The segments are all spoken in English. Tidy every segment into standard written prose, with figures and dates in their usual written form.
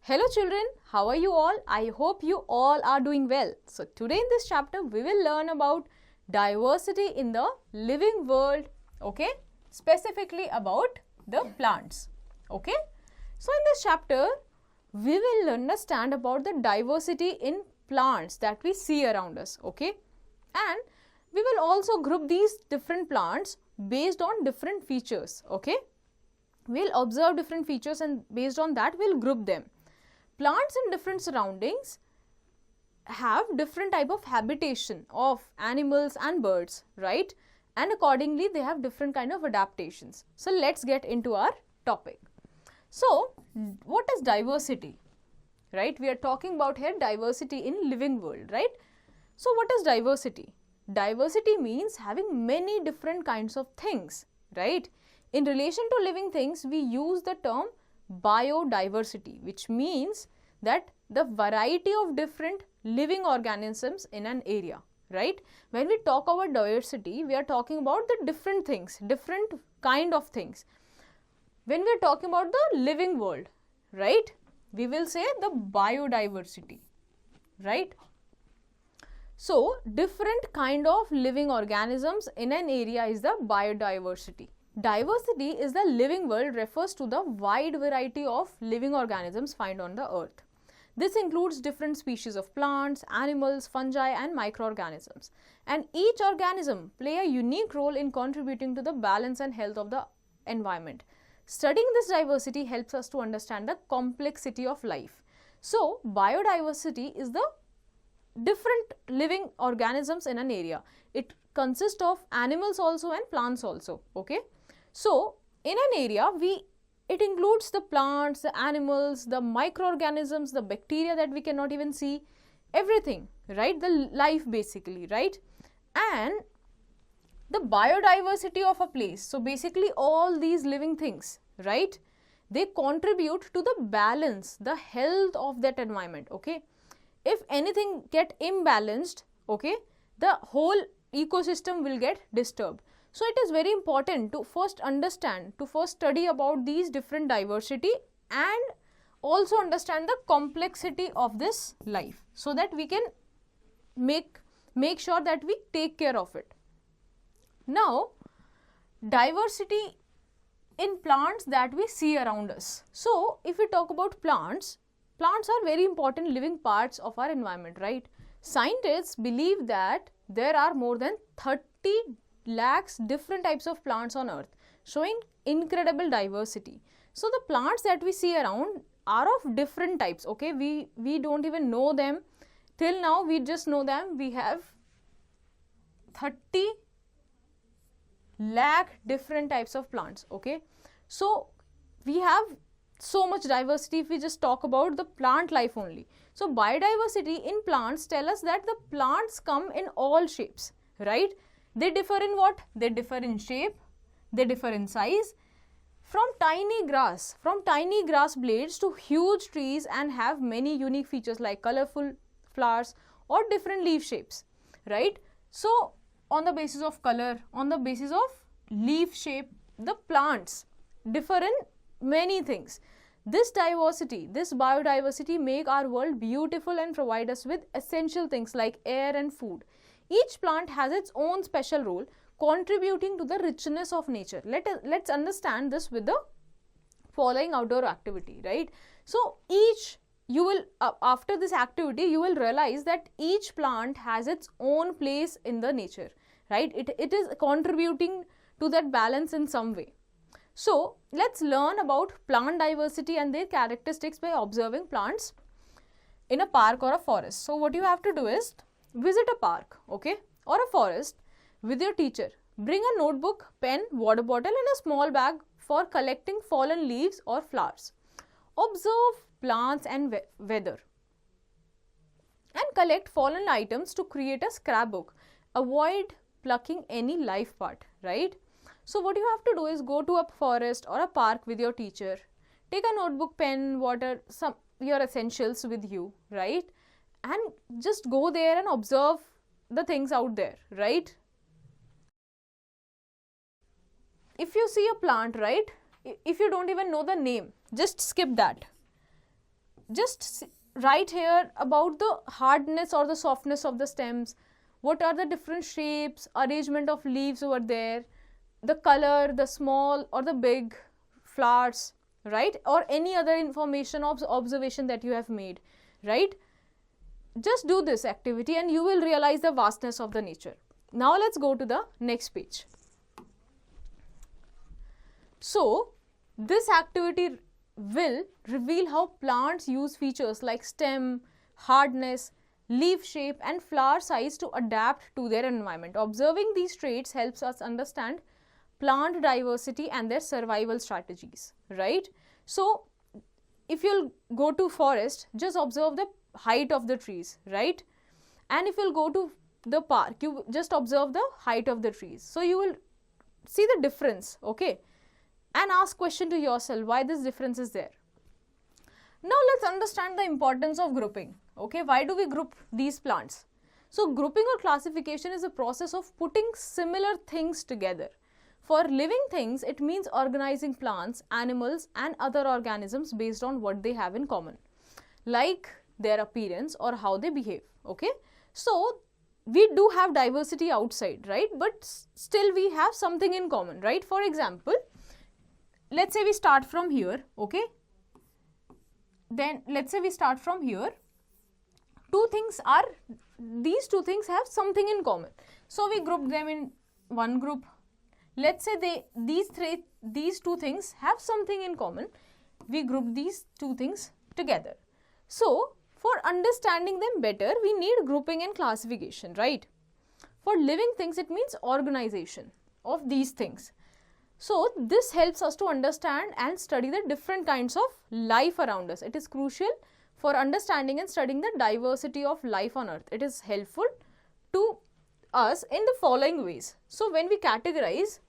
Hello children, how are you all? I hope you all are doing well. So today in this chapter we will learn about diversity in the living world, okay? Specifically about the plants, okay? So in this chapter we will understand about the diversity in plants that we see around us, okay? And we will also group these different plants based on different features, okay? We'll observe different features and based on that we'll group them. Plants in different surroundings have different type of habitation of animals and birds, right? And accordingly they have different kind of adaptations. So let's get into our topic. So what is diversity, right? We are talking about here diversity in living world, right? So what is diversity? Diversity means having many different kinds of things, right? In relation to living things, we use the term biodiversity, which means that the variety of different living organisms in an area, right? When we talk about diversity, we are talking about the different things, different kind of things. When we are talking about the living world, right, we will say the biodiversity, right? So different kind of living organisms in an area is the biodiversity. Diversity is the living world refers to the wide variety of living organisms found on the earth. This includes different species of plants, animals, fungi and microorganisms. And each organism play a unique role in contributing to the balance and health of the environment. Studying this diversity helps us to understand the complexity of life. So, biodiversity is the different living organisms in an area. It consists of animals also and plants also, okay? So, in an area, it includes the plants, the animals, the microorganisms, the bacteria that we cannot even see, everything, right? The life basically, right? And the biodiversity of a place. So, basically all these living things, right? They contribute to the balance, the health of that environment, okay? If anything get imbalanced, okay, the whole ecosystem will get disturbed. So it is very important to first understand, to first study about these different diversity and also understand the complexity of this life so that we can make sure that we take care of it. Now, diversity in plants that we see around us. So if we talk about plants, plants are very important living parts of our environment, right? Scientists believe that there are more than 30 lakhs different types of plants on earth, showing incredible diversity. So the plants that we see around are of different types, okay? We don't even know them. Till now we just know them. We have 30 lakh different types of plants, okay? So we have so much diversity if we just talk about the plant life only. So biodiversity in plants tell us that the plants come in all shapes, right? They differ in what? They differ in shape, they differ in size, from tiny grass blades to huge trees, and have many unique features like colorful flowers or different leaf shapes, right? So on the basis of color, on the basis of leaf shape, the plants differ in many things. This diversity, this biodiversity make our world beautiful and provide us with essential things like air and food. Each plant has its own special role contributing to the richness of nature. Let's understand this with the following outdoor activity, right? So you will after this activity you will realize that each plant has its own place in the nature, right? It is contributing to that balance in some way. So let's learn about plant diversity and their characteristics by observing plants in a park or a forest. So what you have to do is visit a park, okay, or a forest with your teacher. Bring a notebook, pen, water bottle and a small bag for collecting fallen leaves or flowers. Observe plants and weather and collect fallen items to create a scrapbook. Avoid plucking any life part, right? So what you have to do is go to a forest or a park with your teacher. Take a notebook, pen, water, your essentials with you, right? And just go there and observe the things out there, right? If you see a plant, right, if you don't even know the name, just skip that. just write here about the hardness or the softness of the stems, what are the different shapes, arrangement of leaves over there, the color, the small or the big flowers, right, or any other information of observation that you have made, right. Just do this activity and you will realize the vastness of the nature. Now let's go to the next page. So this activity will reveal how plants use features like stem, hardness, leaf shape and flower size to adapt to their environment. Observing these traits helps us understand plant diversity and their survival strategies, right. So if you'll go to forest, just observe the height of the trees, right, and if you'll go to the park, you just observe the height of the trees. So you will see the difference, okay, and ask question to yourself why this difference is there. Now let's understand the importance of grouping, okay. Why do we group these plants? So grouping or classification is a process of putting similar things together. For living things, it means organizing plants, animals and other organisms based on what they have in common, like their appearance or how they behave, okay. So we do have diversity outside, right, but still we have something in common, right. For example, let's say we start from here, okay, then let's say we start from here, these two things have something in common, so we group them in one group. Let's say these two things have something in common, we group these two things together. So for understanding them better, we need grouping and classification, right. For living things, it means organization of these things. So this helps us to understand and study the different kinds of life around us. It is crucial for understanding and studying the diversity of life on earth. It is helpful to us in the following ways. So when we categorize,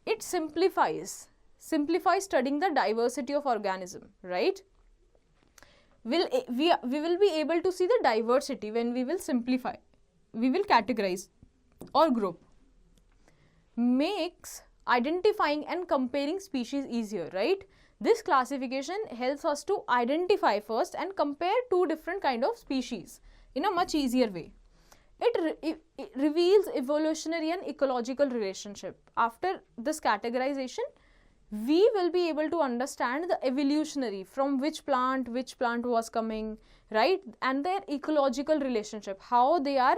it simplifies studying the diversity of organism, right. We will be able to see the diversity when we will simplify, we will categorize or group. Makes identifying and comparing species easier, right. This classification helps us to identify first and compare two different kind of species in a much easier way. It reveals evolutionary and ecological relationship. After this categorization, we will be able to understand the evolutionary, from which plant was coming, right, and their ecological relationship, how they are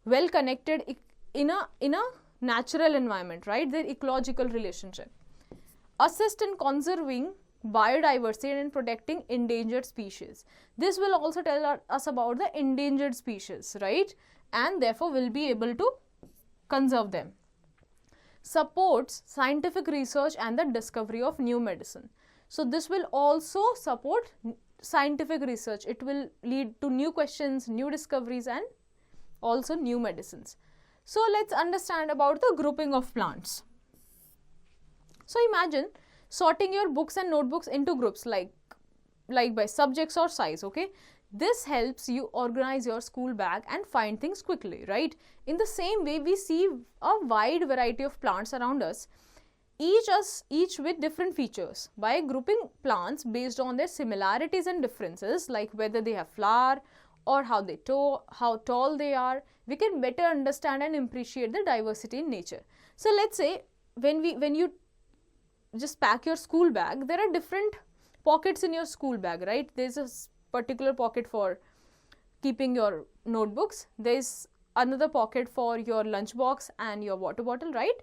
well connected in a natural environment, right, their ecological relationship. Assist in conserving biodiversity and in protecting endangered species. This will also tell us about the endangered species, right, and therefore will be able to conserve them. Supports scientific research and the discovery of new medicine. So this will also support scientific research. It will lead to new questions, new discoveries and also new medicines. So let's understand about the grouping of plants. So imagine sorting your books and notebooks into groups like by subjects or size, okay. This helps you organize your school bag and find things quickly, right. In the same way, we see a wide variety of plants around us, each with different features. By grouping plants based on their similarities and differences, like whether they have flower or how tall they are, we can better understand and appreciate the diversity in nature. So let's say when you just pack your school bag, there are different pockets in your school bag, right. There's a particular pocket for keeping your notebooks, there's another pocket for your lunch box and your water bottle, right.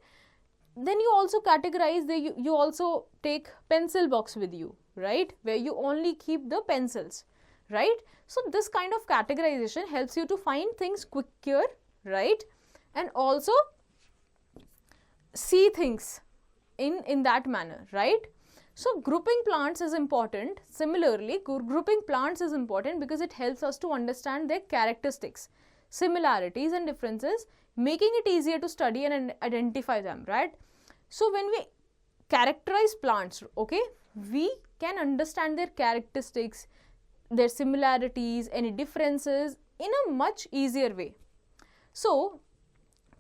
Then you also categorize, you also take pencil box with you, right, where you only keep the pencils, right. So this kind of categorization helps you to find things quicker, right, and also see things in that manner, right. So grouping plants is important. Similarly, grouping plants is important because it helps us to understand their characteristics, similarities and differences, making it easier to study and identify them, right. So when we characterize plants, okay, we can understand their characteristics, their similarities, any differences in a much easier way. So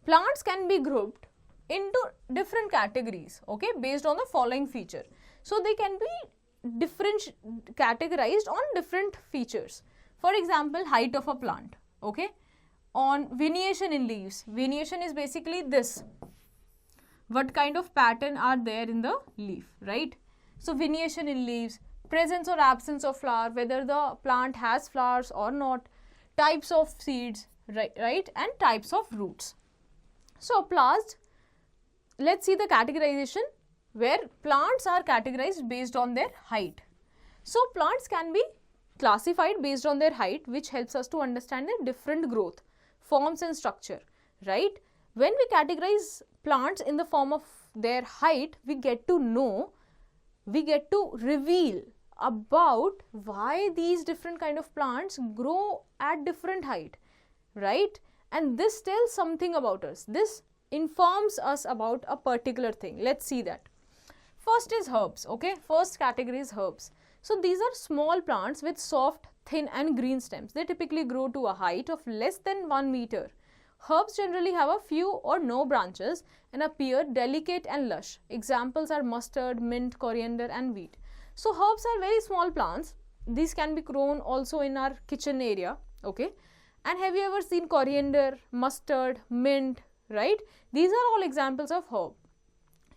plants can be grouped into different categories, okay, based on the following feature. So they can be different categorized on different features. For example, height of a plant, okay, on veniation in leaves. Veniation is basically this, what kind of pattern are there in the leaf, right? So veniation in leaves, presence or absence of flower, whether the plant has flowers or not, types of seeds, right, and types of roots. So plants, let's see the categorization where plants are categorized based on their height. So plants can be classified based on their height, which helps us to understand their different growth, forms and structure, right? When we categorize plants in the form of their height, we get to know, we get to reveal about why these different kind of plants grow at different height, right? And this tells something about us. This informs us about a particular thing. Let's see that. First is herbs, okay? First category is herbs. So these are small plants with soft, thin and green stems. They typically grow to a height of less than 1 meter. Herbs generally have a few or no branches and appear delicate and lush. Examples are mustard, mint, coriander and wheat. So herbs are very small plants. These can be grown also in our kitchen area, okay? And have you ever seen coriander, mustard, mint, right? These are all examples of herb.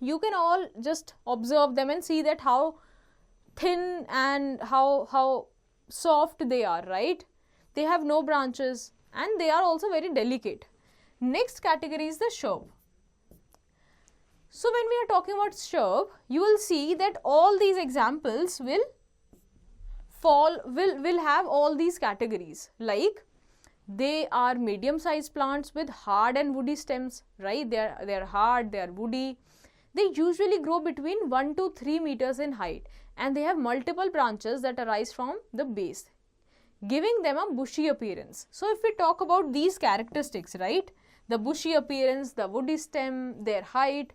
You can all just observe them and see that how thin and how soft they are, right? They have no branches and they are also very delicate. Next category is the shrub. So when we are talking about shrub, you will see that all these examples will have all these categories, like they are medium sized plants with hard and woody stems, right? They are hard, they are woody. They usually grow between 1 to 3 meters in height and they have multiple branches that arise from the base, giving them a bushy appearance. So if we talk about these characteristics, right? The bushy appearance, the woody stem, their height.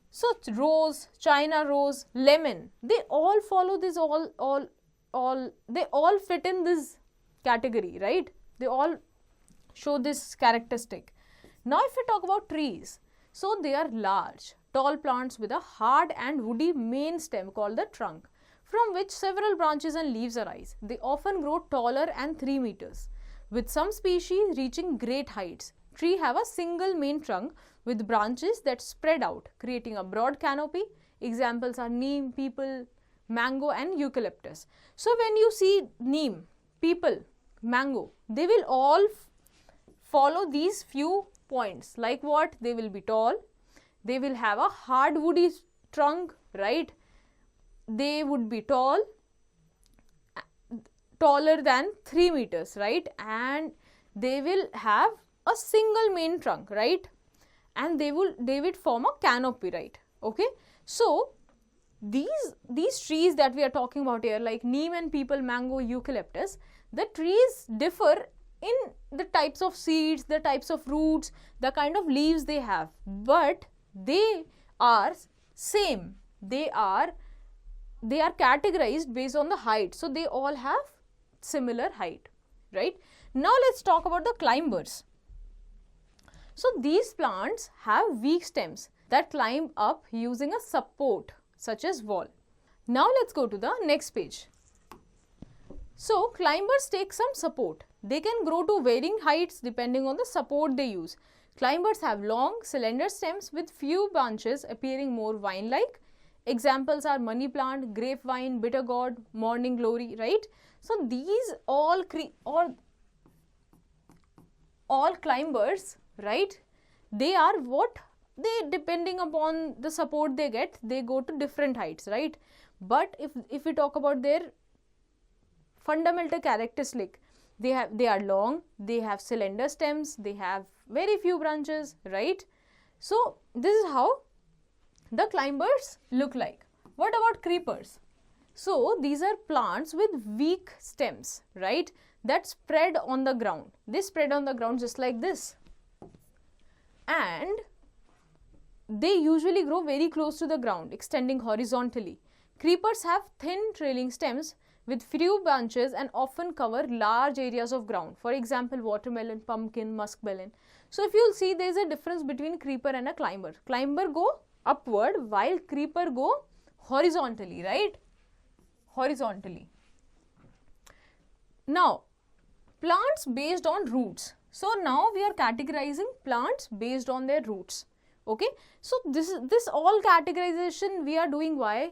So rose, China rose, lemon, they all follow this they all fit in this category, right? They all show this characteristic. Now if we talk about trees, so they are large, tall plants with a hard and woody main stem called the trunk, from which several branches and leaves arise. They often grow taller and 3 meters, with some species reaching great heights. Trees have a single main trunk with branches that spread out, creating a broad canopy. Examples are neem, peepal, mango and eucalyptus. So when you see neem, peepal, mango, they will all follow these few points, like what? They will be tall, they will have a hard woody trunk, right? They would be tall, taller than 3 meters, right? And they will have a single main trunk, right? And they would form a canopy, right? Okay. So these trees that we are talking about here, like neem and peepal, mango, eucalyptus, the trees differ in the types of seeds, the types of roots, the kind of leaves they have, but they are same. They are categorized based on the height. So they all have similar height, right? Now let's talk about the climbers. So these plants have weak stems that climb up using a support such as wall. Now let's go to the next page. So climbers take some support. They can grow to varying heights depending on the support they use. Climbers have long, slender stems with few branches appearing more vine-like. Examples are money plant, grapevine, bitter gourd, morning glory, right? So these all climbers, right? They are what? They, depending upon the support they get, they go to different heights, right? But if we talk about their fundamental characteristic, they are long, they have slender stems, they have very few branches, right? So this is how the climbers look like. What about creepers? So these are plants with weak stems, right, that spread on the ground. They spread on the ground just like this, and they usually grow very close to the ground, extending horizontally. Creepers have thin trailing stems with few branches and often cover large areas of ground. For example, watermelon, pumpkin, muskmelon. So if you'll see, there is a difference between creeper and a climber. Climber go upward while creeper go horizontally, right? horizontally. Now, plants based on roots. So now we are categorizing plants based on their roots. Okay. So this all categorization we are doing why?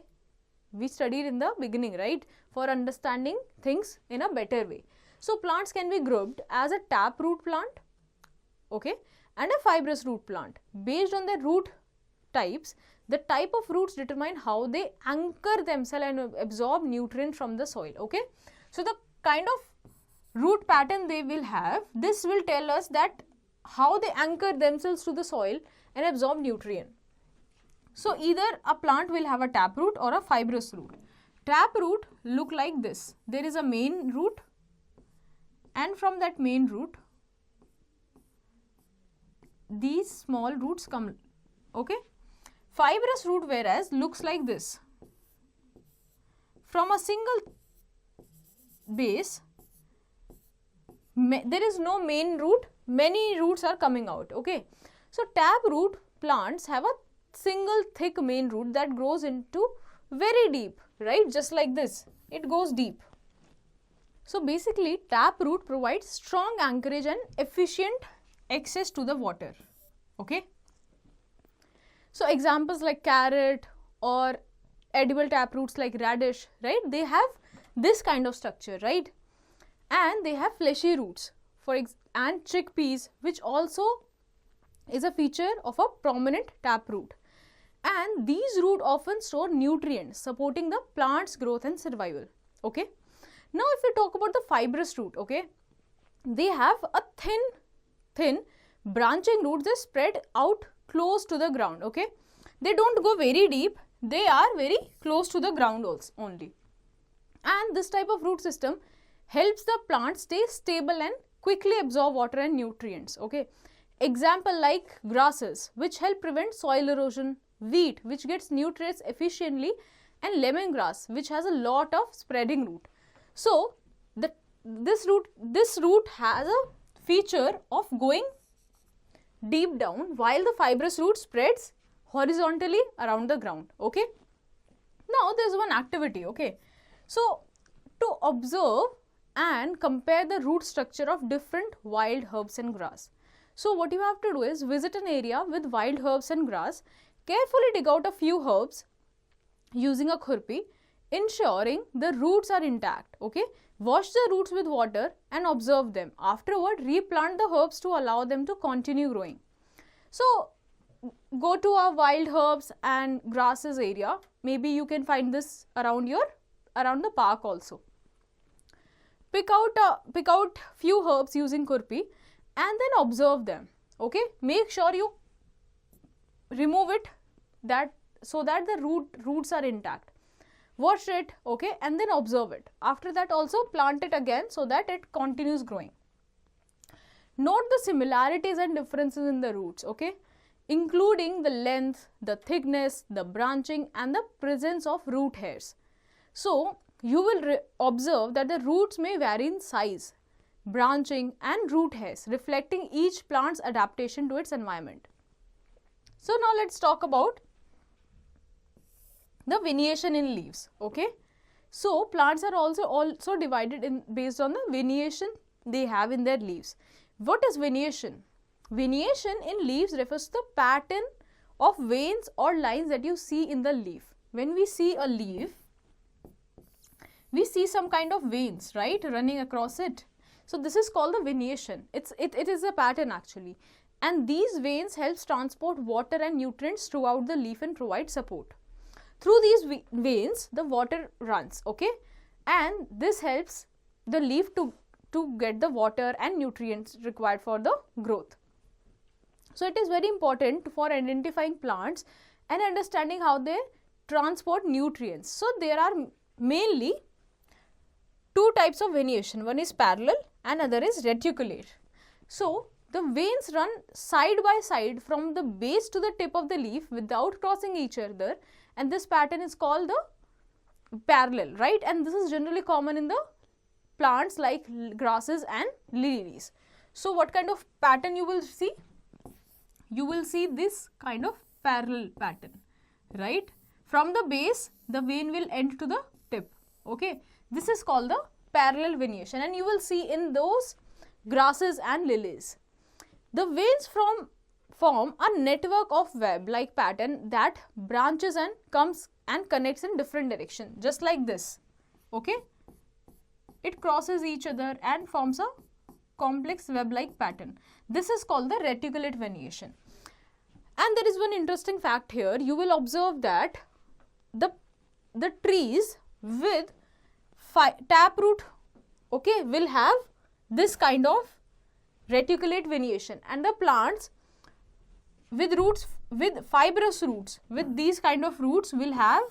We studied in the beginning, right? For understanding things in a better way. So plants can be grouped as a taproot plant, okay, and a fibrous root plant. Based on the root types, the type of roots determine how they anchor themselves and absorb nutrients from the soil, okay. So the kind of root pattern they will have, this will tell us that how they anchor themselves to the soil and absorb nutrient. So either a plant will have a taproot or a fibrous root. Taproot look like this. There is a main root, and from that main root these small roots come, okay. Fibrous root whereas looks like this. From a single base, there is no main root, many roots are coming out, okay. So taproot plants have a single thick main root that grows into very deep, right? Just like this, it goes deep. So basically taproot provides strong anchorage and efficient access to the water, okay. So examples like carrot or edible taproots like radish, right? They have this kind of structure, right? And they have fleshy roots and chickpeas, which also is a feature of a prominent taproot. And these roots often store nutrients supporting the plant's growth and survival, okay. Now if we talk about the fibrous root, okay, they have a thin branching roots. They spread out close to the ground, okay. They don't go very deep, they are very close to the ground also only. And this type of root system helps the plant stay stable and quickly absorb water and nutrients, okay. Example like grasses, which help prevent soil erosion, wheat, which gets nutrients efficiently, and lemongrass, which has a lot of spreading root. So this root has a feature of going deep down, while the fibrous root spreads horizontally around the ground, okay. Now there is one activity, okay. So to observe and compare the root structure of different wild herbs and grass. So what you have to do is visit an area with wild herbs and grass, carefully dig out a few herbs using a khurpi, ensuring the roots are intact, okay. Wash the roots with water and observe them. Afterward, replant the herbs to allow them to continue growing. So go to a wild herbs and grasses area. Maybe you can find this around the park also. Pick out few herbs using khurpi and then observe them, okay. Make sure you remove it so that the roots are intact. Wash it, okay, and then observe it. After that also plant it again so that it continues growing. Note the similarities and differences in the roots, okay, including the length, the thickness, the branching, and the presence of root hairs. So you will observe that the roots may vary in size, branching, and root hairs, reflecting each plant's adaptation to its environment. So now let's talk about the veneation in leaves, okay. So plants are also divided based on the veneation they have in their leaves. What is veneation? Veneation in leaves refers to the pattern of veins or lines that you see in the leaf. When we see a leaf, we see some kind of veins, right, running across it. So this is called the veneation. It is a pattern actually, and these veins helps transport water and nutrients throughout the leaf and provide support. Through these veins, the water runs, okay, and this helps the leaf to get the water and nutrients required for the growth. So it is very important for identifying plants and understanding how they transport nutrients. So there are mainly two types of veneation. One is parallel and other is reticulate. So the veins run side by side from the base to the tip of the leaf without crossing each other, and this pattern is called the parallel, right? And this is generally common in the plants like grasses and lilies. So what kind of pattern you will see? You will see this kind of parallel pattern, right? From the base, the vein will end to the tip. Okay, this is called the parallel veneation, and you will see in those grasses and lilies. The veins form a network of web-like pattern that branches and comes and connects in different direction, just like this. Okay, it crosses each other and forms a complex web-like pattern. This is called the reticulate veneation. And there is one interesting fact here. You will observe that the trees with taproot, okay, will have this kind of reticulate veneation, and the plants with roots, with fibrous roots, with these kind of roots, will have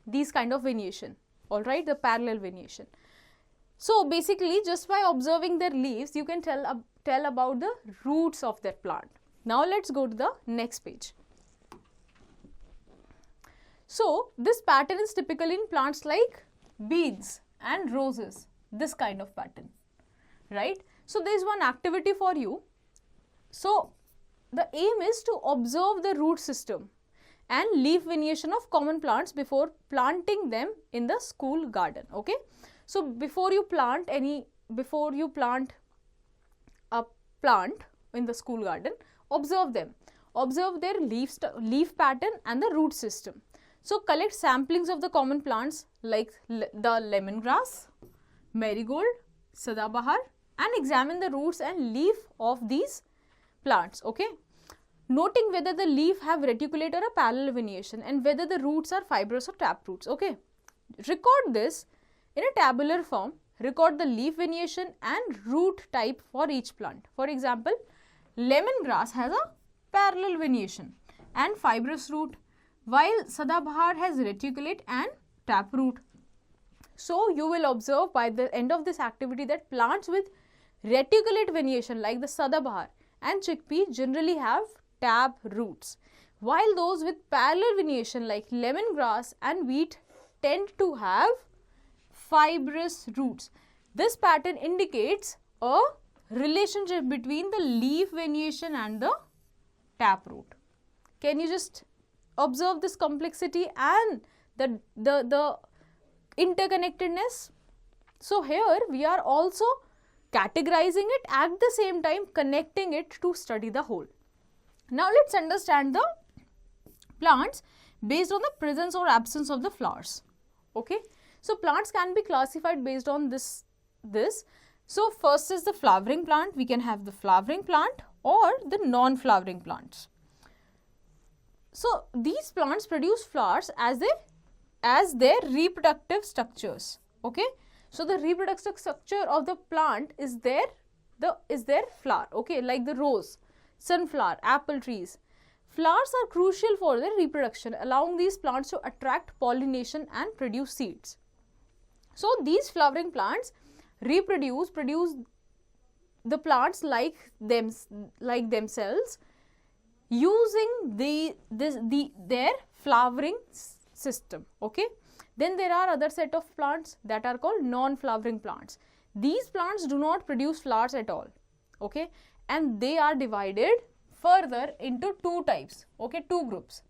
these kind of veneation. All right, the parallel veneation. So basically, just by observing their leaves, you can tell about the roots of their plant. Now let's go to the next page. So this pattern is typical in plants like beans and roses, this kind of pattern, right? So there is one activity for you. So the aim is to observe the root system and leaf veneation of common plants before planting them in the school garden. Okay, so before you plant a plant in the school garden, observe them, observe their leaf pattern and the root system. So collect samplings of the common plants like the lemongrass, marigold, sadabahar, and examine the roots and leaf of these plants. Okay, noting whether the leaf have reticulate or a parallel veneation and whether the roots are fibrous or taproots. Okay, record this in a tabular form. Record the leaf veneation and root type for each plant. For example, lemongrass has a parallel veneation and fibrous root, while sadabahar has reticulate and taproot. So you will observe by the end of this activity that plants with reticulate veneation like the sadabahar and chickpea generally have tap roots, while those with parallel veneation like lemongrass and wheat tend to have fibrous roots. This pattern indicates a relationship between the leaf veneation and the taproot. Can you just observe this complexity and the interconnectedness? So here we are also categorizing it, at the same time connecting it to study the whole. Now let's understand the plants based on the presence or absence of the flowers. Okay, so plants can be classified based on this. So first is the flowering plant. We can have the flowering plant or the non-flowering plants. So these plants produce flowers as their reproductive structures. Okay, so the reproductive structure of the plant is their flower. Okay, like the rose, sunflower, apple trees. Flowers are crucial for their reproduction, allowing these plants to attract pollination and produce seeds. So these flowering plants produce the plants like themselves, using their flowering system. Okay, then there are other set of plants that are called non-flowering plants. These plants do not produce flowers at all. Okay, and they are divided further into two types. Okay, two groups.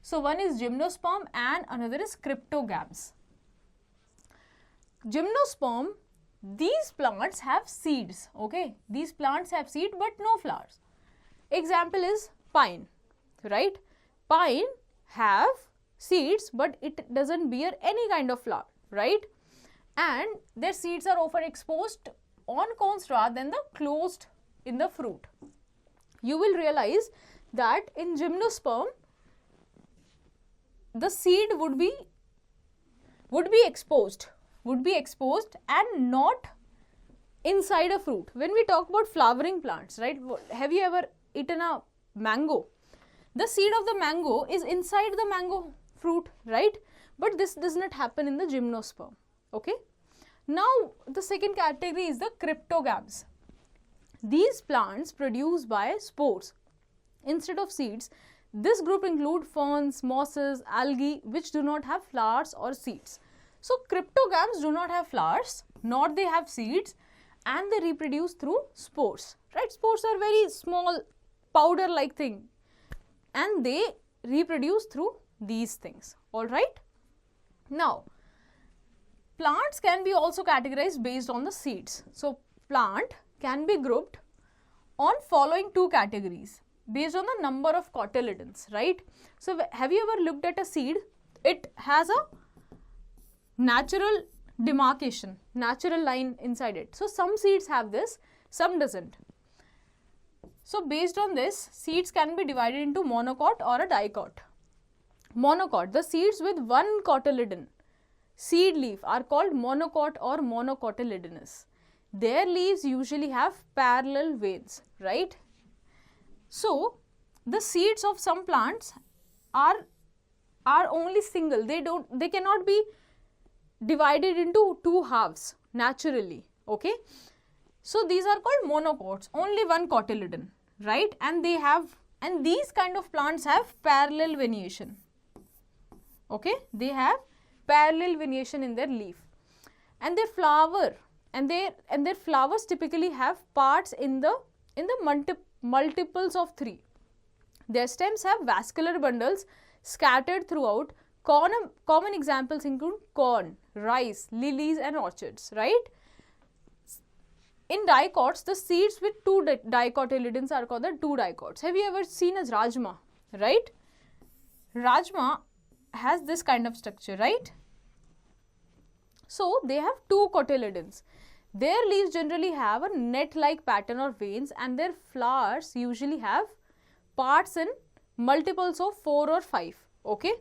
So one is gymnosperm and another is cryptogams. Gymnosperm, these plants have seeds. Okay, these plants have seed but no flowers. Example is pine, right? Pine have seeds but it doesn't bear any kind of flower, right? And their seeds are often exposed on cones rather than the closed in the fruit. You will realize that in gymnosperm, the seed would be exposed and not inside a fruit. When we talk about flowering plants, right? Have you ever eaten a mango? The seed of the mango is inside the mango fruit, right? But this does not happen in the gymnosperm. Okay. Now the second category is the cryptogams. These plants produce by spores instead of seeds. This group include ferns, mosses, algae which do not have flowers or seeds. So cryptogams do not have flowers, nor they have seeds, and they reproduce through spores, right? Spores are very small powder like thing and they reproduce through these things. All right. Now plants can be also categorized based on the seeds. So plant can be grouped on following two categories based on the number of cotyledons, right? So have you ever looked at a seed? It has a natural demarcation, natural line inside it. So some seeds have this, some doesn't. So based on this, seeds can be divided into monocot or a dicot. Monocot, the seeds with one cotyledon, seed leaf, are called monocot or monocotyledonous. Their leaves usually have parallel veins, right? So the seeds of some plants are only single. They cannot be divided into two halves naturally, okay? So these are called monocots, only one cotyledon, right? And these kind of plants have parallel veneation, okay? They have parallel veneation in their leaf, and their flower and their flowers typically have parts in the multiples of 3. Their stems have vascular bundles scattered throughout. Common examples include corn, rice, lilies and orchids, right? In dicots, the seeds with two dicotyledons are called the two dicots. Have you ever seen a rajma, right? Rajma has this kind of structure, right? So they have two cotyledons. Their leaves generally have a net-like pattern or veins, and their flowers usually have parts in multiples of 4 or 5, okay?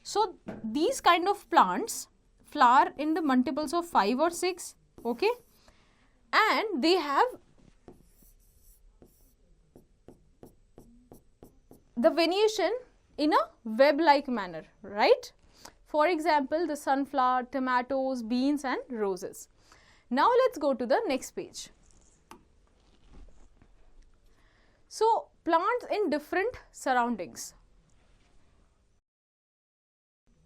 So these kind of plants flower in the multiples of 5 or 6, okay? And they have the veneation in a web-like manner, right? For example, the sunflower, tomatoes, beans and roses. Now let's go to the next page. So plants in different surroundings.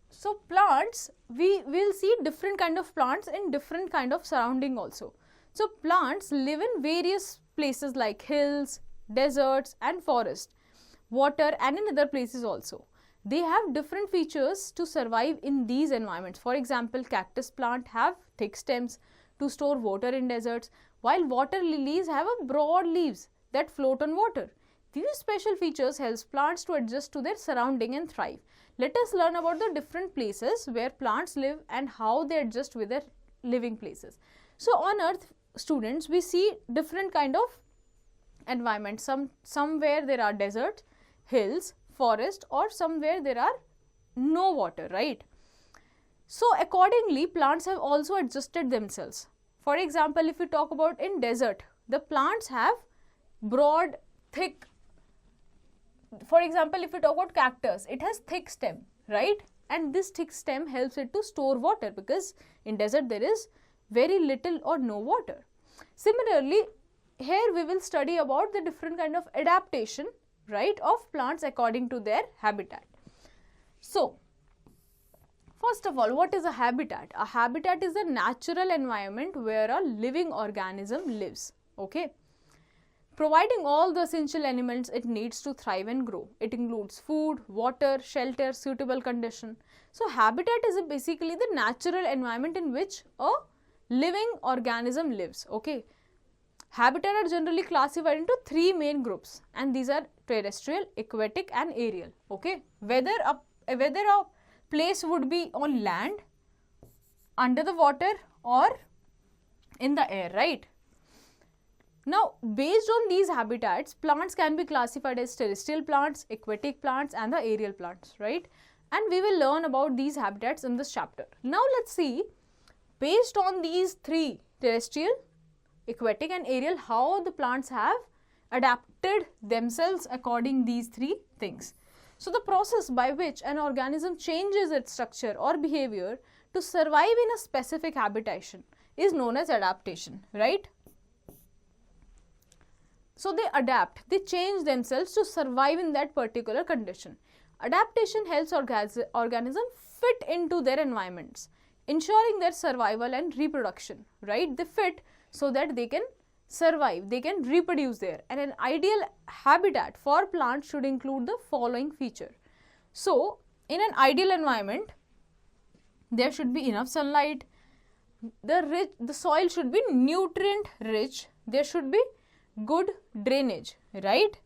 So plants, we will see different kind of plants in different kind of surrounding also. So plants live in various places like hills, deserts and forest, water and in other places also. They have different features to survive in these environments. For example, cactus plant have thick stems to store water in deserts, while water lilies have a broad leaves that float on water. These special features help plants to adjust to their surrounding and thrive. Let us learn about the different places where plants live and how they adjust with their living places. So on earth, students, we see different kind of environments. Somewhere there are deserts, hills, forest, or somewhere there are no water, right? So accordingly, plants have also adjusted themselves. For example, if we talk about in desert, the plants have broad, thick. For example, if we talk about cactus, it has thick stem, right? And this thick stem helps it to store water, because in desert there is very little or no water. Similarly, here we will study about the different kind of adaptation, right, of plants according to their habitat. So first of all, what is a habitat? A habitat is a natural environment where a living organism lives, okay? Providing all the essential elements it needs to thrive and grow. It includes food, water, shelter, suitable condition. So habitat is basically the natural environment in which a living organism lives, okay? Habitat are generally classified into 3 main groups, and these are terrestrial, aquatic and aerial, okay? Whether a place would be on land, under the water or in the air, right? Now, based on these habitats, plants can be classified as terrestrial plants, aquatic plants and the aerial plants, right? And we will learn about these habitats in this chapter. Now, let's see, based on these 3, terrestrial, aquatic and aerial, how the plants have adapted themselves according these 3 things. So the process by which an organism changes its structure or behavior to survive in a specific habitation is known as adaptation, right? So they adapt, they change themselves to survive in that particular condition. Adaptation helps organisms fit into their environments, ensuring their survival and reproduction, right? They fit so that they can survive, they can reproduce there. And an ideal habitat for plants should include the following feature. So in an ideal environment, there should be enough sunlight, the soil should be nutrient rich. There should be good drainage, right?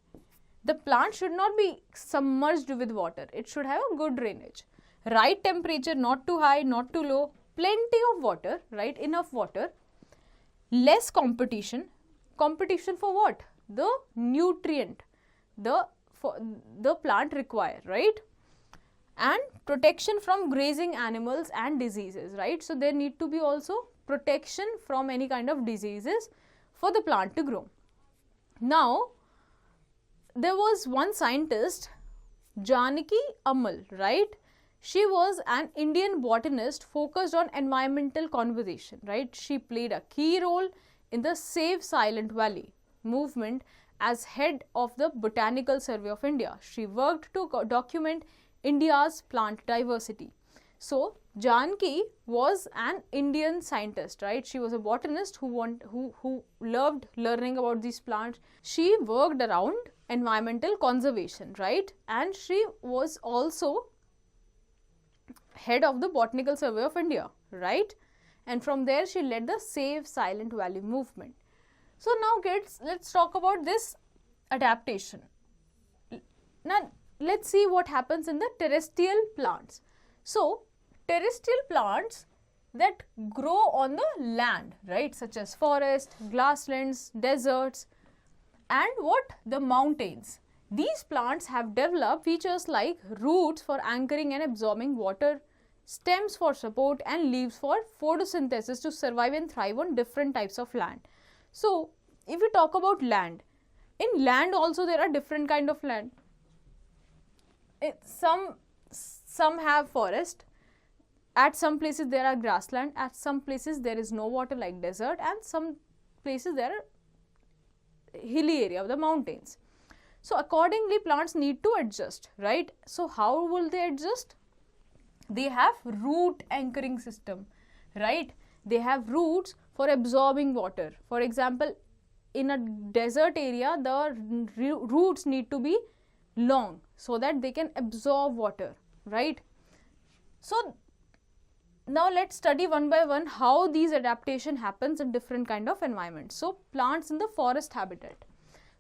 The plant should not be submerged with water. It should have a good drainage. Right temperature, not too high, not too low. Plenty of water, right? Enough water. Less competition. Competition for what? The nutrient the plant require, right? And protection from grazing animals and diseases, right? So there need to be also protection from any kind of diseases for the plant to grow. Now, there was one scientist, Janaki Ammal, right? She was an Indian botanist focused on environmental conservation, right? She played a key role in the Save Silent Valley movement as head of the Botanical Survey of India. She worked to document India's plant diversity. So, Janaki was an Indian scientist, right? She was a botanist who loved learning about these plants. She worked around environmental conservation, right? And she was also head of the Botanical Survey of India, right? And from there she led the Save Silent Valley movement. So now kids, let's talk about this adaptation. Now let's see what happens in the terrestrial plants. So terrestrial plants that grow on the land, right, such as forest, grasslands, deserts, and what? The mountains. These plants have developed features like roots for anchoring and absorbing water, stems for support, and leaves for photosynthesis to survive and thrive on different types of land. So if we talk about land, in land also there are different kind of land. Some have forest, at some places there are grassland, at some places there is no water like desert, and some places there are hilly area of the mountains. So accordingly plants need to adjust, right? So how will they adjust? They have root anchoring system, right? They have roots for absorbing water. For example, in a desert area, the roots need to be long so that they can absorb water, right? So now let's study one by one how these adaptation happens in different kind of environments. So plants in the forest habitat.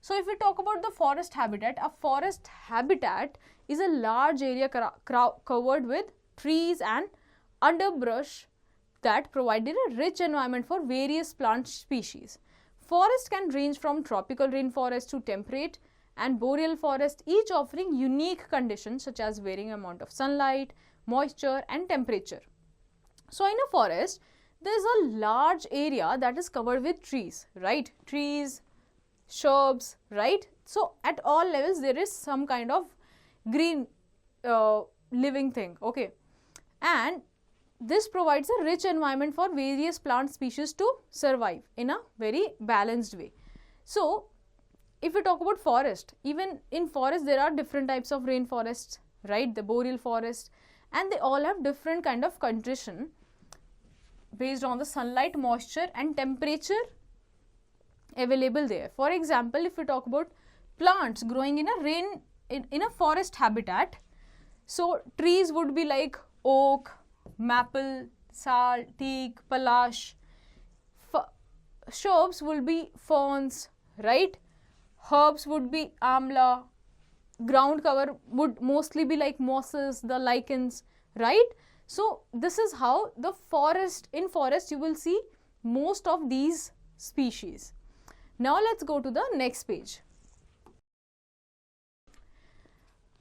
So if we talk about the forest habitat, a forest habitat is a large area covered with trees and underbrush that provided a rich environment for various plant species. Forest can range from tropical rainforest to temperate and boreal forest, each offering unique conditions such as varying amount of sunlight, moisture, and temperature. So in a forest, there is a large area that is covered with trees, right? Trees, shrubs, right? So at all levels there is some kind of green living thing, okay? And this provides a rich environment for various plant species to survive in a very balanced way. So if we talk about forest, even in forest there are different types of rainforests, right? The boreal forest, and they all have different kind of condition based on the sunlight, moisture, and temperature available there. For example, if we talk about plants growing in a forest habitat, so trees would be like oak, maple, sal, teak, palash. Shrubs will be ferns, right? Herbs would be amla. Ground cover would mostly be like mosses, the lichens, right? So this is how the forest, in forest you will see most of these species. Now let's go to the next page.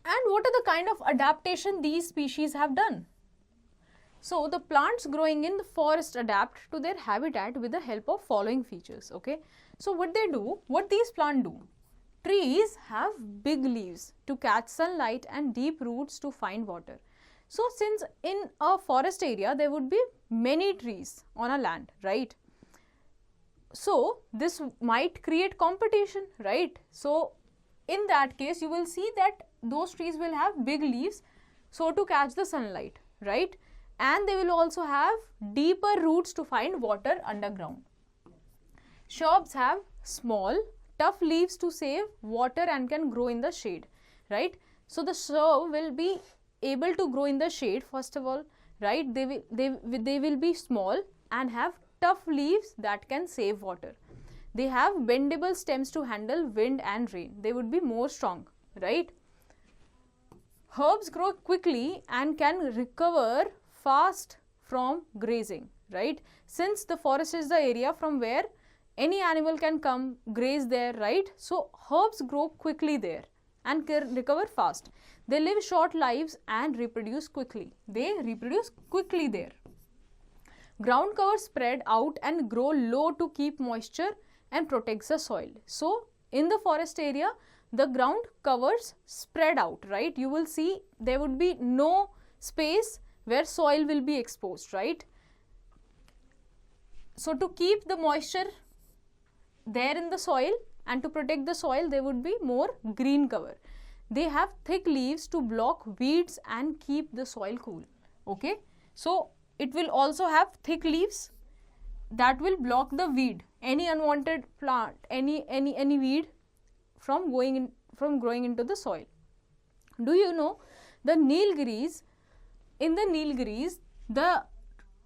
And what are the kind of adaptation these species have done? So the plants growing in the forest adapt to their habitat with the help of following features, okay? So what they do, what these plants do? Trees have big leaves to catch sunlight and deep roots to find water. So since in a forest area there would be many trees on a land, right? So this might create competition, right? So in that case you will see that those trees will have big leaves so to catch the sunlight, right? And they will also have deeper roots to find water underground. Shrubs have small, tough leaves to save water and can grow in the shade, right? So the shrub will be able to grow in the shade first of all, right? They will be small and have tough leaves that can save water. They have bendable stems to handle wind and rain. They would be more strong, right? Herbs grow quickly and can recover fast from grazing, right? Since the forest is the area from where any animal can come graze there, right? So herbs grow quickly there and can recover fast. They live short lives and reproduce quickly. They reproduce quickly there. Ground cover spread out and grow low to keep moisture and protects the soil. So in the forest area, the ground covers spread out, right? You will see there would be no space where soil will be exposed, right? So to keep the moisture there in the soil and to protect the soil, there would be more green cover. They have thick leaves to block weeds and keep the soil cool. Okay, so it will also have thick leaves that will block the weed, any unwanted plant, any weed from growing into the soil. Do you know the Nilgiris? In the Nilgiris, the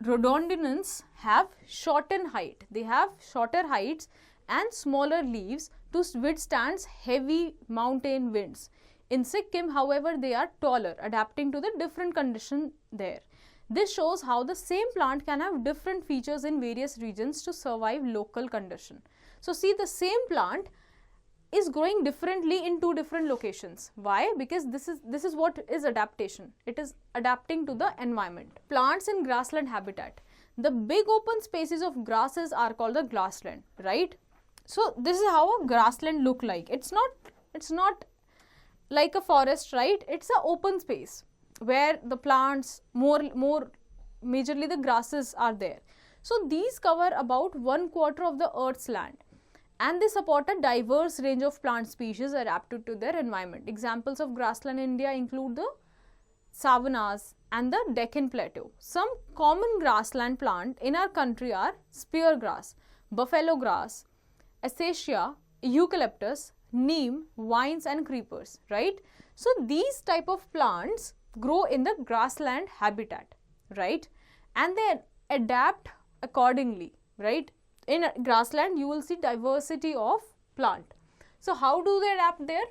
rhododendrons have shortened height. They have shorter heights and smaller leaves to withstand heavy mountain winds. In Sikkim, however, they are taller, adapting to the different condition there. This shows how the same plant can have different features in various regions to survive local condition. So see, the same plant is growing differently in two different locations. Why? Because this is what is adaptation. It is adapting to the environment. Plants in grassland habitat. The big open spaces of grasses are called the grassland, right? So this is how a grassland look like. It's not like a forest, right? It's an open space where the plants, more majorly the grasses are there. So these cover about 1/4 of the earth's land, and they support a diverse range of plant species adapted to their environment. Examples of grassland in India include the savannas and the Deccan Plateau. Some common grassland plant in our country are spear grass, buffalo grass, acacia, eucalyptus, neem, vines and creepers, right? So these type of plants grow in the grassland habitat, right? And they adapt accordingly, right? In grassland, you will see diversity of plant. So how do they adapt there?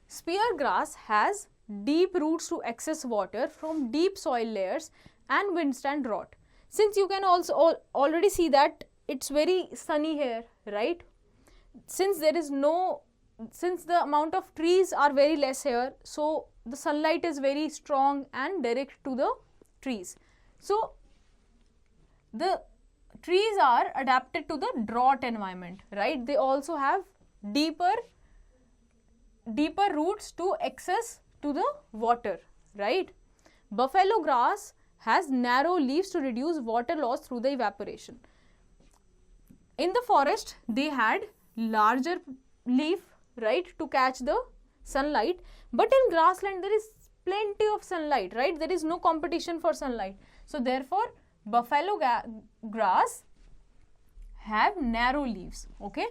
Spear grass has deep roots to access water from deep soil layers and withstand drought. Since you can also already see that it's very sunny here, right? Since the amount of trees are very less here, so the sunlight is very strong and direct to the trees. So the trees are adapted to the drought environment, right? They also have deeper roots to access to the water, right? Buffalo grass has narrow leaves to reduce water loss through the evaporation. In the forest, they had larger leaf, right, to catch the sunlight, but in grassland there is plenty of sunlight, right? There is no competition for sunlight. So therefore, buffalo grass have narrow leaves, okay?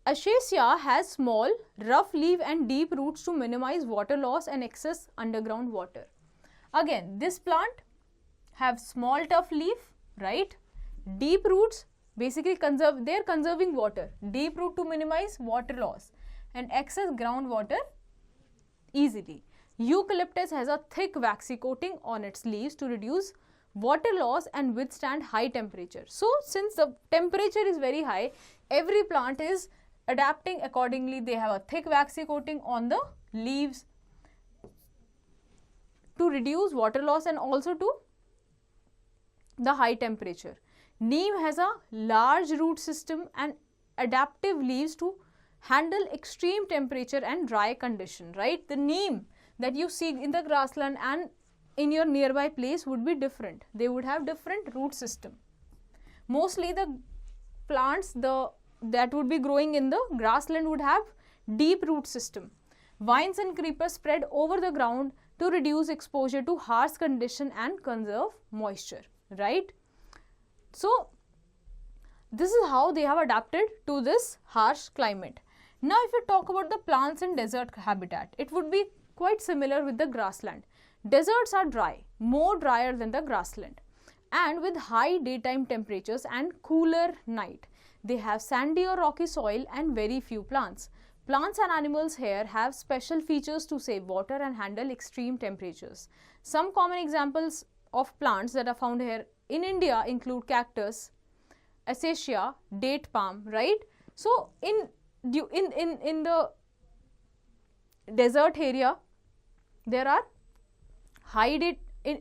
Acacia has small, rough leaf and deep roots to minimize water loss and excess underground water. Again, this plant have small, tough leaf, right? Deep roots, basically they are conserving water. Deep root to minimize water loss and access groundwater easily. Eucalyptus has a thick waxy coating on its leaves to reduce water loss and withstand high temperature. So since the temperature is very high, every plant is adapting accordingly. They have a thick waxy coating on the leaves to reduce water loss and also to the high temperature. Neem has a large root system and adaptive leaves to handle extreme temperature and dry condition, right? The neem that you see in the grassland and in your nearby place would be different. They would have different root system. Mostly the plants that would be growing in the grassland would have deep root system. Vines and creepers spread over the ground to reduce exposure to harsh condition and conserve moisture, right? So this is how they have adapted to this harsh climate. Now if you talk about the plants in desert habitat, it would be quite similar with the grassland. Deserts are dry, more drier than the grassland. and with high daytime temperatures and cooler night. They have sandy or rocky soil and very few plants. Plants and animals here have special features to save water and handle extreme temperatures. Some common examples of plants that are found here in India include cactus, acacia, date palm, right? So in the desert area, there are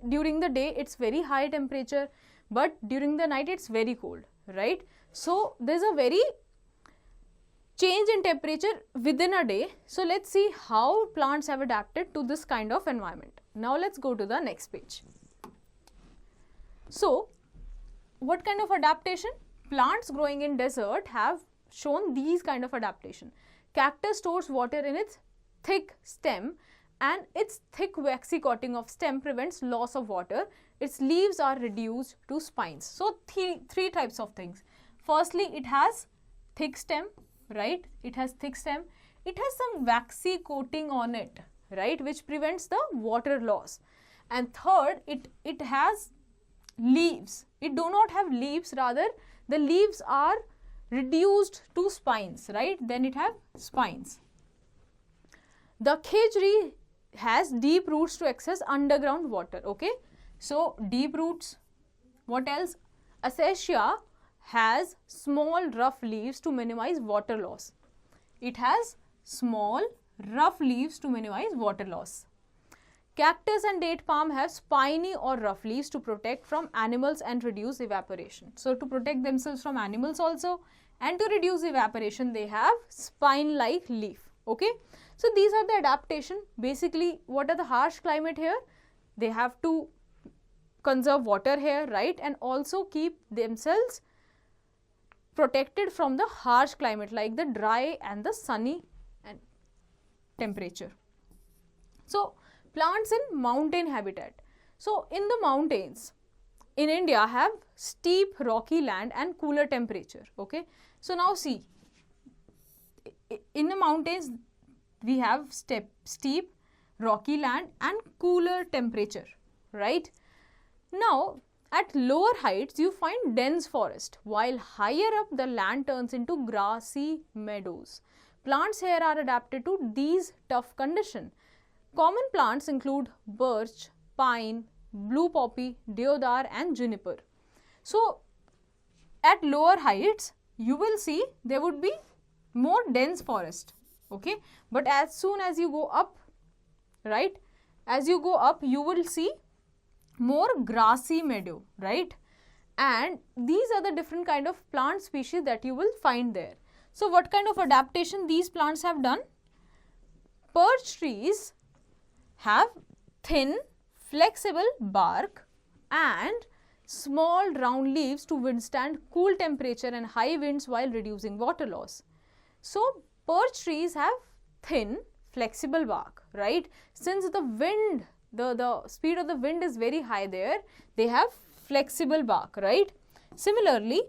during the day it's very high temperature, but during the night it's very cold, right? So there's a very change in temperature within a day. So let's see how plants have adapted to this kind of environment. Now let's go to the next page. So what kind of adaptation? Plants growing in desert have shown these kind of adaptation. Cactus stores water in its thick stem, and its thick waxy coating of stem prevents loss of water. Its leaves are reduced to spines. So three types of things. Firstly, it has thick stem, right? It has thick stem. It has some waxy coating on it, right, which prevents the water loss. And third, it has leaves. It do not have leaves, rather the leaves are reduced to spines, right? Then it have spines. The acacia tree has deep roots to access underground water, okay? So deep roots. What else? Acacia has small rough leaves to minimize water loss. It has small rough leaves to minimize water loss. Cactus and date palm have spiny or rough leaves to protect from animals and reduce evaporation. So to protect themselves from animals also, and to reduce evaporation, they have spine-like leaf, okay? So these are the adaptation. Basically, what are the harsh climate here? They have to conserve water here, right? And also keep themselves protected from the harsh climate like the dry and the sunny and temperature. So plants in mountain habitat. So in the mountains in India have steep rocky land and cooler temperature, okay? So now see, in the mountains we have steep rocky land and cooler temperature, right? Now at lower heights you find dense forest, while higher up the land turns into grassy meadows. Plants here are adapted to these tough conditions. Common plants include birch, pine, blue poppy, deodar and juniper. So at lower heights you will see there would be more dense forest, okay? But as soon as you go up, right, as you go up you will see more grassy meadow, right? And these are the different kind of plant species that you will find there. So what kind of adaptation these plants have done? Birch trees have thin flexible bark and small round leaves to withstand cool temperature and high winds while reducing water loss. So birch trees have thin flexible bark, right? Since the wind, the speed of the wind is very high there, they have flexible bark, right? Similarly,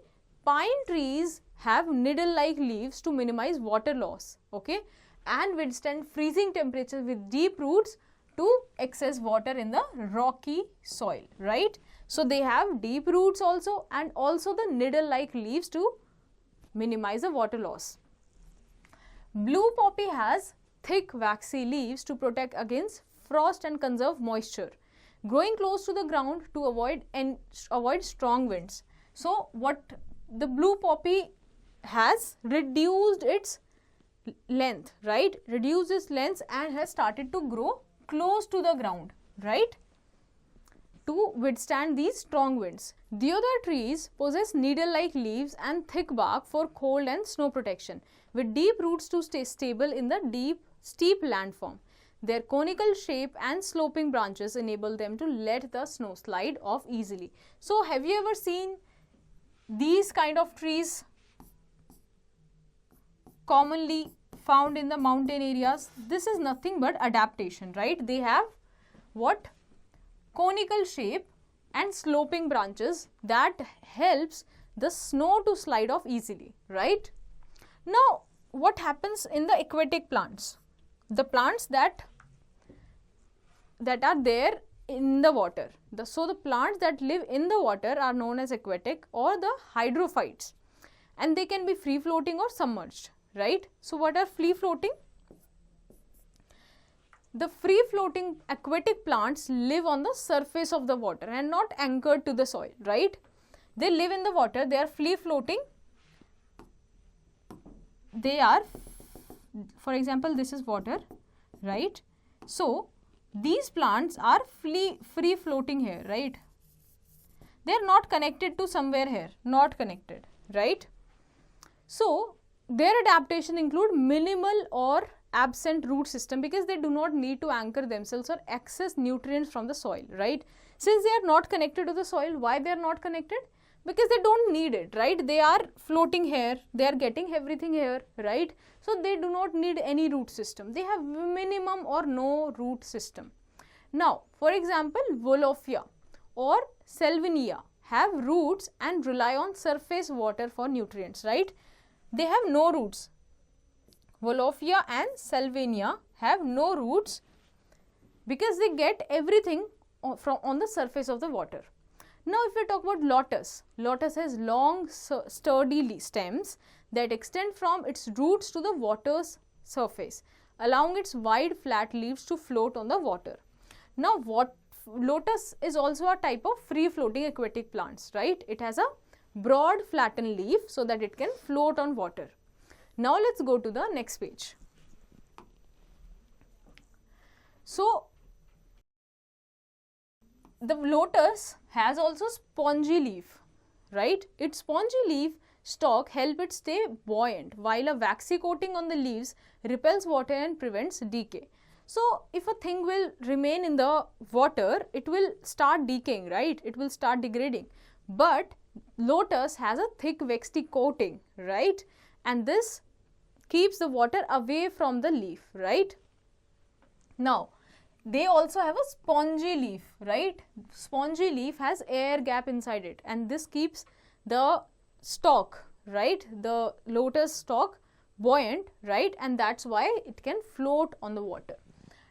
pine trees have needle-like leaves to minimize water loss, okay, and withstand freezing temperatures with deep roots to access water in the rocky soil, right? So they have deep roots also, and also the needle-like leaves to minimize the water loss. Blue poppy has thick waxy leaves to protect against frost and conserve moisture, growing close to the ground to avoid strong winds. So what the blue poppy has reduced its length, right? Reduced its length and has started to grow close to the ground, right, to withstand these strong winds. Deodar trees possess needle-like leaves and thick bark for cold and snow protection, with deep roots to stay stable in the steep landform. Their conical shape and sloping branches enable them to let the snow slide off easily. So have you ever seen these kind of trees commonly found in the mountain areas? This is nothing but adaptation, right? They have what? Conical shape and sloping branches that helps the snow to slide off easily, right? Now what happens in the aquatic plants? The plants that are there in the water. So the plants that live in the water are known as aquatic or the hydrophytes, and they can be free floating or submerged, right? So what are free floating? The free floating aquatic plants live on the surface of the water and not anchored to the soil, right? They live in the water, they are free floating. They are, for example, this is water, right? So these plants are free floating here, right? They are not connected to somewhere here, not connected, right? So their adaptation include minimal or absent root system because they do not need to anchor themselves or access nutrients from the soil, right? Since they are not connected to the soil, why they are not connected? Because they don't need it, right? They are floating here, they are getting everything here, right? So they do not need any root system. They have minimum or no root system. Now, for example, Wolofia or Salvinia have roots and rely on surface water for nutrients, right? They have no roots. Wolofia and Salvinia have no roots because they get everything from on the surface of the water. Now, if we talk about lotus, lotus has long sturdy stems that extend from its roots to the water's surface, allowing its wide flat leaves to float on the water. Now, lotus is also a type of free floating aquatic plants, right? It has a broad flattened leaf so that it can float on water. Now, let's go to the next page. So, the lotus has also spongy leaf, right? Its spongy leaf stalk help it stay buoyant, while a waxy coating on the leaves repels water and prevents decay. So, if a thing will remain in the water, it will start decaying, right? It will start degrading. But lotus has a thick waxy coating, right? And this keeps the water away from the leaf, right? Now, they also have a spongy leaf, right? Spongy leaf has air gap inside it, and this keeps the stalk, right? The lotus stalk buoyant, right? And that's why it can float on the water.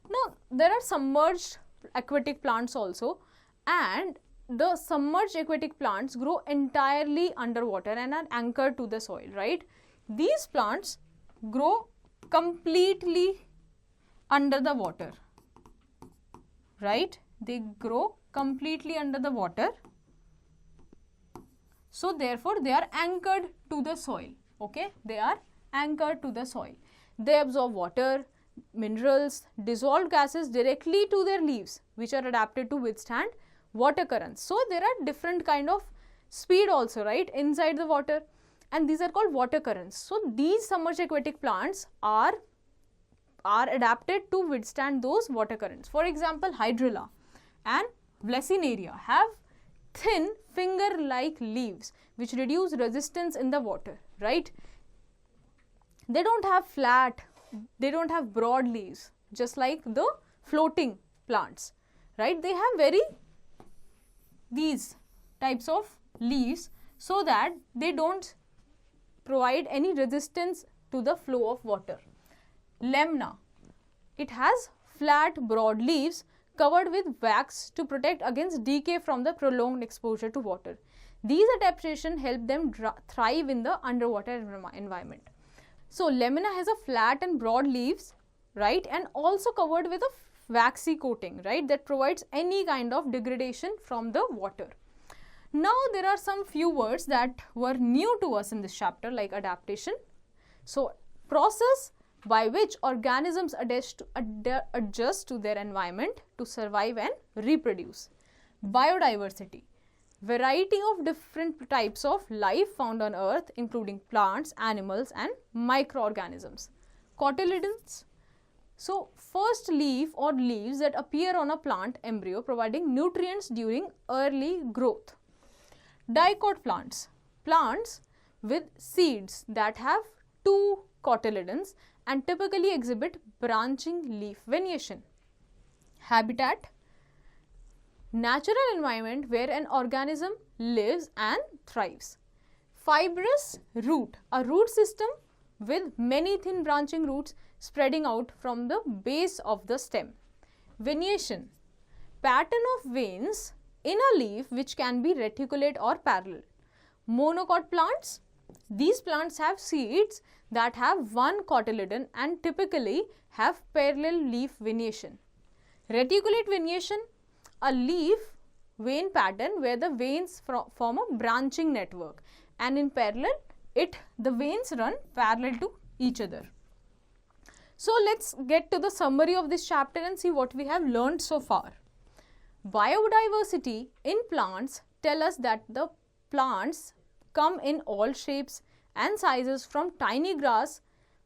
Now, there are submerged aquatic plants also, and the submerged aquatic plants grow entirely underwater and are anchored to the soil, right? These plants grow completely under the water, right? They grow completely under the water. So, therefore, they are anchored to the soil, okay? They are anchored to the soil. They absorb water, minerals, dissolved gases directly to their leaves, which are adapted to withstand water currents. So, there are different kind of speed also, right, inside the water, and these are called water currents. So, these submerged aquatic plants are adapted to withstand those water currents. For example, Hydrilla and Blessinaria have thin finger-like leaves which reduce resistance in the water, right? They don't have flat, they don't have broad leaves, just like the floating plants, right? They have these types of leaves so that they don't provide any resistance to the flow of water. Lemna, it has flat broad leaves covered with wax to protect against decay from the prolonged exposure to water. These adaptations help them thrive in the underwater environment. So, Lemna has a flat and broad leaves, right, and also covered with a waxy coating, right, that provides any kind of degradation from the water. Now, there are some few words that were new to us in this chapter, like adaptation. So, process by which organisms adjust to their environment to survive and reproduce. Biodiversity, variety of different types of life found on earth, including plants, animals and microorganisms. Cotyledons, so first leaf or leaves that appear on a plant embryo, providing nutrients during early growth. Dicot plants, plants with seeds that have two cotyledons and typically exhibit branching leaf venation. Habitat, natural environment where an organism lives and thrives. Fibrous root, a root system with many thin branching roots spreading out from the base of the stem. Venation, pattern of veins in a leaf which can be reticulate or parallel. Monocot plants, these plants have seeds that have one cotyledon and typically have parallel leaf venation. Reticulate venation, a leaf vein pattern where the veins form a branching network, and in parallel the veins run parallel to each other. So let's get to the summary of this chapter and see what we have learned so far. Biodiversity in plants tell us that the plants come in all shapes and sizes, from tiny grass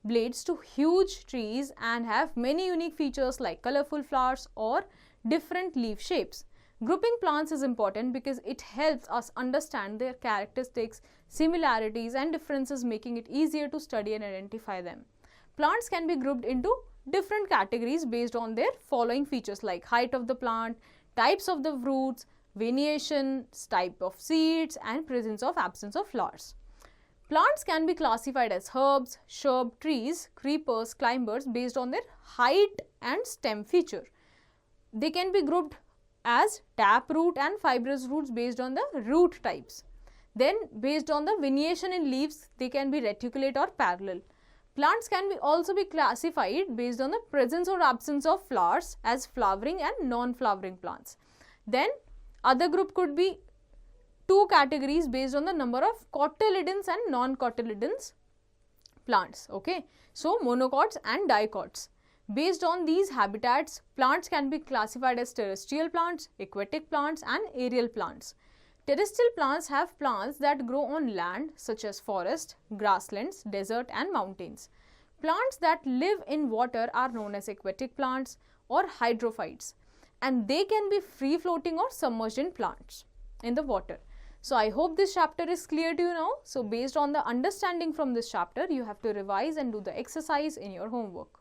blades to huge trees, and have many unique features like colorful flowers or different leaf shapes. Grouping plants is important because it helps us understand their characteristics, similarities and differences, making it easier to study and identify them. Plants can be grouped into different categories based on their following features like height of the plant, types of the roots, venation, type of seeds and presence or absence of flowers. Plants can be classified as herbs, shrub, trees, creepers, climbers based on their height and stem feature. They can be grouped as taproot and fibrous roots based on the root types. Then based on the venation in leaves, they can be reticulate or parallel. Plants can also be classified based on the presence or absence of flowers as flowering and non-flowering plants. Then other group could be two categories based on the number of cotyledons and non-cotyledons plants. Okay, so monocots and dicots. Based on these habitats, plants can be classified as terrestrial plants, aquatic plants and aerial plants. Terrestrial plants have plants that grow on land such as forest, grasslands, desert and mountains. Plants that live in water are known as aquatic plants or hydrophytes, and they can be free floating or submerged in plants in the water. So I hope this chapter is clear to you now. So based on the understanding from this chapter, you have to revise and do the exercise in your homework.